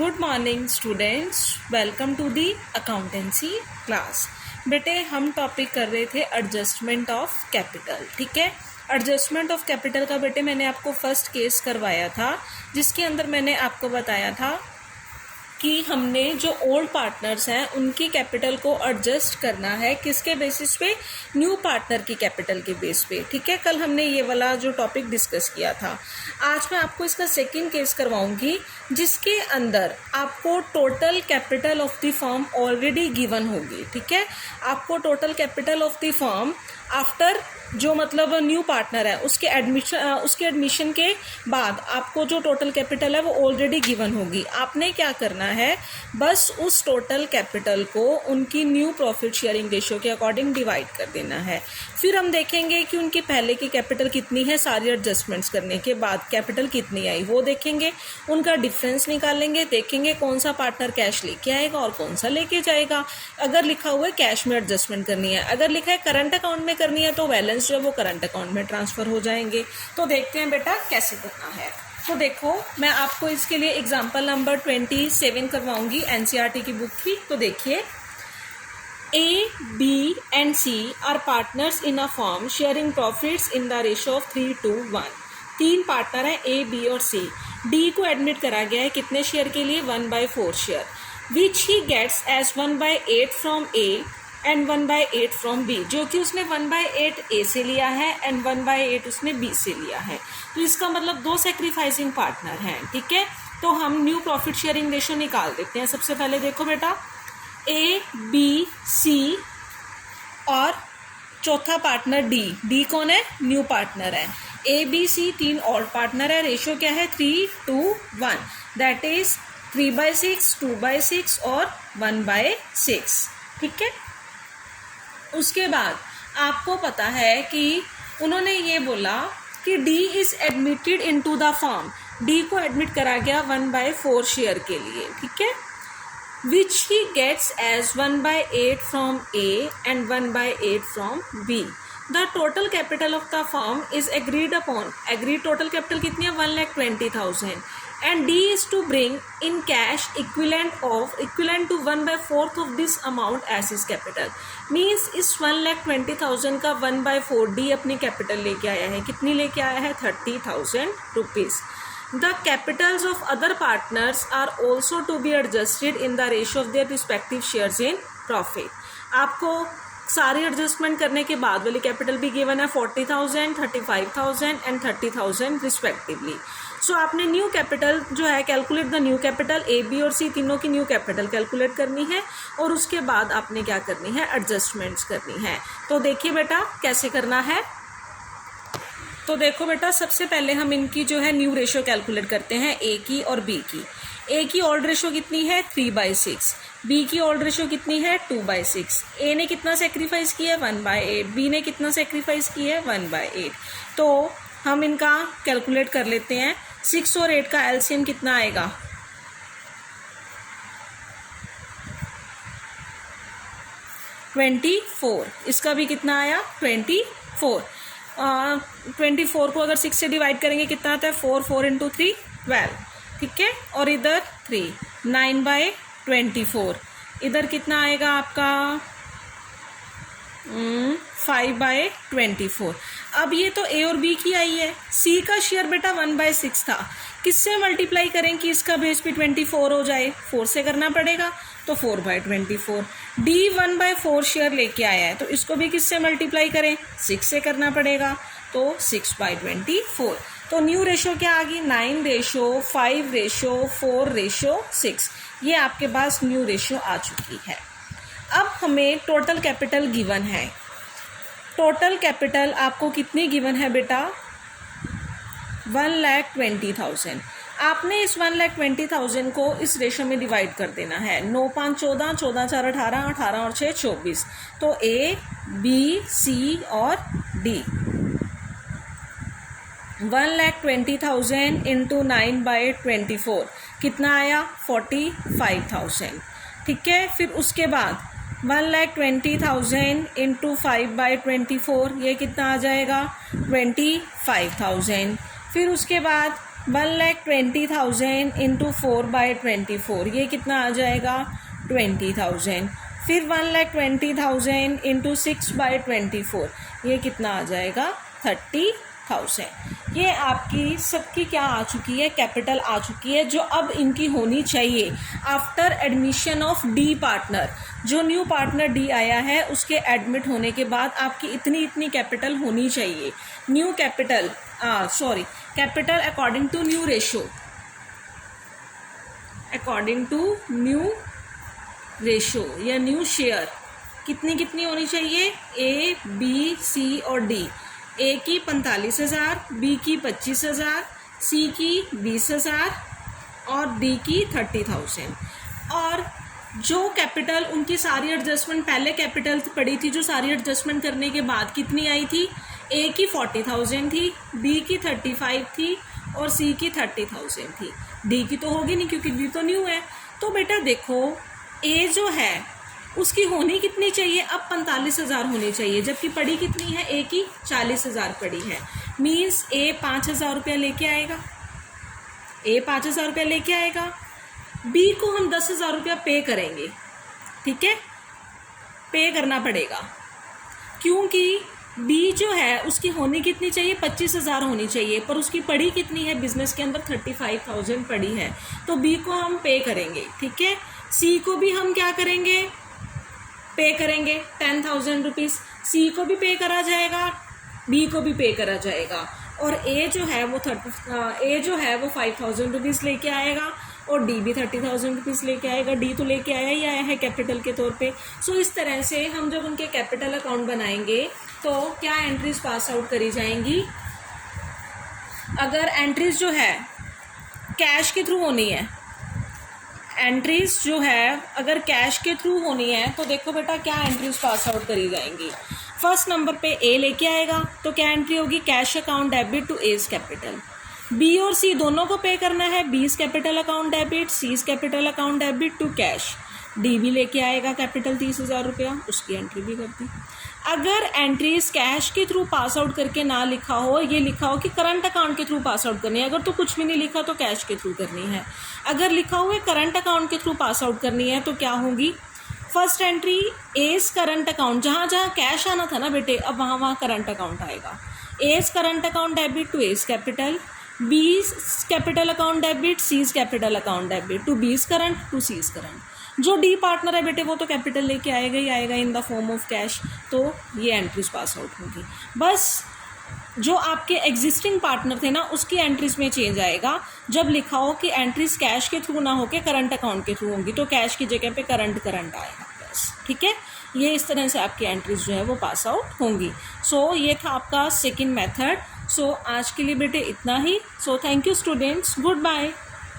Good morning students, welcome to the accountancy class. बेटे हम topic कर रहे थे एडजस्टमेंट ऑफ कैपिटल। ठीक है, एडजस्टमेंट ऑफ कैपिटल का बेटे मैंने आपको फर्स्ट केस करवाया था, जिसके अंदर मैंने आपको बताया था कि हमने जो ओल्ड पार्टनर्स हैं उनकी कैपिटल को एडजस्ट करना है किसके बेसिस पे, न्यू पार्टनर की कैपिटल के बेस पे। ठीक है, कल हमने ये वाला जो टॉपिक डिस्कस किया था। आज मैं आपको इसका सेकंड केस करवाऊंगी, जिसके अंदर आपको total capital of the firm already given होगी। ठीक है, आपको total capital of the firm after जो मतलब न्यू पार्टनर है उसके एडमिशन के बाद आपको जो टोटल कैपिटल है वो ऑलरेडी गिवन होगी। आपने क्या करना है, बस उस टोटल कैपिटल को उनकी न्यू प्रॉफिट शेयरिंग रेशियो के अकॉर्डिंग डिवाइड कर देना है। फिर हम देखेंगे कि उनकी पहले की कैपिटल कितनी है, सारी एडजस्टमेंट्स करने के बाद कैपिटल कितनी आई वो देखेंगे, उनका डिफरेंस निकालेंगे, देखेंगे कौन सा पार्टनर कैश लेके आएगा और कौन सा लेके जाएगा। अगर लिखा हुआ है कैश में एडजस्टमेंट करनी है, अगर लिखा है करंट अकाउंट में करनी है तो बैलेंस जो है वो करंट अकाउंट में ट्रांसफर हो जाएंगे। तो देखते हैं बेटा कैसे करना है। तो देखो मैं आपको इसके लिए एग्जांपल नंबर 27 करवाऊंगी एनसीईआरटी की बुक की। तो देखिए, A, B and C are partners in a firm sharing profits in the ratio of 3:1। तीन पार्टनर हैं A, B और C। D को एडमिट करा गया है कितने शेयर के लिए, 1/4 share, which he gets as 1/8 from A and 1/8 from B, जो कि उसने 1/8 A से लिया है एंड 1/8 उसने B से लिया है। तो इसका मतलब दो सेक्रीफाइसिंग पार्टनर हैं। ठीक है, तो हम न्यू प्रॉफिट शेयरिंग रेशियो निकाल देते हैं। सबसे पहले देखो बेटा, A, B, C और चौथा पार्टनर D। D कौन है, न्यू पार्टनर है। A, B, C तीन ओल्ड पार्टनर है। रेशियो क्या है, 3:1, दैट इज 3/6, 2/6 और 1/6। ठीक है, उसके बाद आपको पता है कि उन्होंने ये बोला कि D is admitted into the firm. D को एडमिट करा गया 1/4 शेयर के लिए। ठीक है, which he gets as 1/8 from A and 1/8 from B. The total capital of the firm is agreed upon. Agreed total capital कितनी है, 1,20,000 and D is to bring in cash equivalent to 1/4 of this amount as his capital. Means इस 1,20,000 का 1/4 D अपनी capital लेके आया है। कितनी लेके आया है, 30,000 rupees. The capitals of other partners are also to be adjusted in the ratio of their respective shares in profit. आपको सारी एडजस्टमेंट करने के बाद वाली कैपिटल भी गिवन है 40,000, 35,000 एंड 30,000 रिस्पेक्टिवली। सो आपने न्यू कैपिटल जो है, calculate the new capital, A, B और C तीनों की न्यू कैपिटल कैलकुलेट करनी है और उसके बाद आपने क्या करनी है, एडजस्टमेंट्स करनी है। तो देखिए बेटा कैसे करना है। तो देखो बेटा, सबसे पहले हम इनकी जो है न्यू रेशियो कैलकुलेट करते हैं, A की और B की। A की ओल्ड रेशियो कितनी है, 3/6। B की ओल्ड रेशियो कितनी है, 2/6। A ने कितना सेक्रीफाइस किया है, 1/8। B ने कितना सेक्रीफाइस किया है, 1/8। तो हम इनका कैलकुलेट कर लेते हैं। 6 और 8 का एलसीएम कितना आएगा, 24। इसका भी कितना आया, 24। 24 को अगर 6 से डिवाइड करेंगे कितना आता है, 4, 4 × 3 12। ठीक है, और इधर 3, 9/24। इधर कितना आएगा आपका, 5/24। अब ये तो A और B की आई है। C का शेयर बेटा 1/6 था, किससे मल्टीप्लाई करें कि इसका बेस भी 24 हो जाए, 4 से करना पड़ेगा, तो 4/24। D 1/4 शेयर लेके आया है, तो इसको भी किससे मल्टीप्लाई करें, 6 से करना पड़ेगा, तो 6/24। तो न्यू रेशो क्या आ गई, 9:5:4:6। ये आपके पास न्यू रेशियो आ चुकी है। अब हमें टोटल कैपिटल गिवन है। टोटल कैपिटल आपको कितनी गिवन है बेटा, 1,20,000। आपने इस 1,20,000 को इस रेशो में डिवाइड कर देना है। 9 5 14, 14 4 18, 18 और 6 24। तो A, B, C और D। 1,20,000 इंटू 9/24 कितना आया, 45,000। ठीक है, फिर उसके बाद 1,20,000 इंटू 5/24 ये कितना आ जाएगा, 25,000। फिर उसके बाद 1,20,000 इंटू 4/24, ये कितना आ जाएगा 20,000। फिर 1,20,000 इंटू 6/24, ये कितना आ जाएगा 30,000। ये आपकी सबकी क्या आ चुकी है, कैपिटल आ चुकी है, जो अब इनकी होनी चाहिए after admission of D partner. जो न्यू पार्टनर डी आया है उसके एडमिट होने के बाद आपकी इतनी इतनी कैपिटल होनी चाहिए। New capital capital according to new ratio, according to new ratio या न्यू शेयर कितनी कितनी होनी चाहिए, ए बी सी और डी। ए की 45,000, बी की 25,000, सी की 20,000 और डी की 30,000। और जो कैपिटल उनकी सारी एडजस्टमेंट पहले कैपिटल पड़ी थी, जो सारी एडजस्टमेंट करने के बाद कितनी आई थी, ए की 40,000 थी, बी की 35 थी और सी की 30,000 थी। डी की तो होगी नहीं क्योंकि डी तो न्यू है। तो बेटा देखो ए जो है उसकी होनी कितनी चाहिए, अब 45,000 होनी चाहिए, जबकि पड़ी कितनी है, ए की 40,000 पड़ी है। मीन्स ए 5,000 रुपया लेके आएगा, ए 5,000 रुपया लेके आएगा। बी को हम 10,000 रुपया पे करेंगे, ठीक है, पे करना पड़ेगा क्योंकि बी जो है उसकी होनी कितनी चाहिए, 25,000 होनी चाहिए, पर उसकी पड़ी कितनी है, बिजनेस के अंदर 35,000 पड़ी है, तो बी को हम पे करेंगे, ठीक है। सी को भी हम क्या करेंगे, पे करेंगे 10,000 रुपीज़। सी को भी पे करा जाएगा, बी को भी पे करा जाएगा, और ए जो है वो 5,000 रुपीज़ लेके आएगा और डी भी 30,000 रुपीज़ लेके आएगा। डी तो लेके आया ही आया है कैपिटल के तौर पे। सो इस तरह से हम जब उनके कैपिटल अकाउंट बनाएंगे तो क्या एंट्रीज पास आउट करी जाएंगी। अगर एंट्रीज जो है कैश के थ्रू होनी है, एंट्रीज जो है अगर कैश के थ्रू होनी है तो देखो बेटा क्या एंट्रीज पास आउट करी जाएंगी। फर्स्ट नंबर पे ए लेके आएगा तो क्या एंट्री होगी, cash account debit to A's capital. B और सी दोनों को पे करना है, B's capital account debit, C's capital account debit to cash. D भी लेके आएगा कैपिटल 30,000 रुपया, उसकी एंट्री भी कर दी। अगर एंट्रीज कैश के थ्रू पास आउट करके ना लिखा हो, ये लिखा हो कि करंट अकाउंट के थ्रू पास आउट करनी है, अगर तो कुछ भी नहीं लिखा तो कैश के थ्रू करनी है। अगर लिखा हुआ है करंट अकाउंट के थ्रू पास आउट करनी है तो क्या होगी, first entry A's current account, जहाँ जहाँ कैश आना था ना बेटे अब वहाँ वहाँ करंट अकाउंट आएगा। A's current account debit to A's capital, B's capital account debit, C's capital account debit to B's current to C's current. जो डी पार्टनर है बेटे वो तो कैपिटल लेके आएगा ही आएगा in the form of cash, तो ये एंट्रीज पास आउट होगी। बस जो आपके एग्जिस्टिंग पार्टनर थे ना उसकी एंट्रीज में चेंज आएगा। जब लिखा हो कि एंट्रीज कैश के थ्रू ना होके करंट अकाउंट के थ्रू होंगी तो कैश की जगह पे करंट आएगा बस, ठीक है। ये इस तरह से आपकी एंट्रीज जो है वो पास आउट होंगी। सो ये था आपका सेकेंड मेथड। सो आज के लिए बेटे इतना ही। So thank you students, good bye.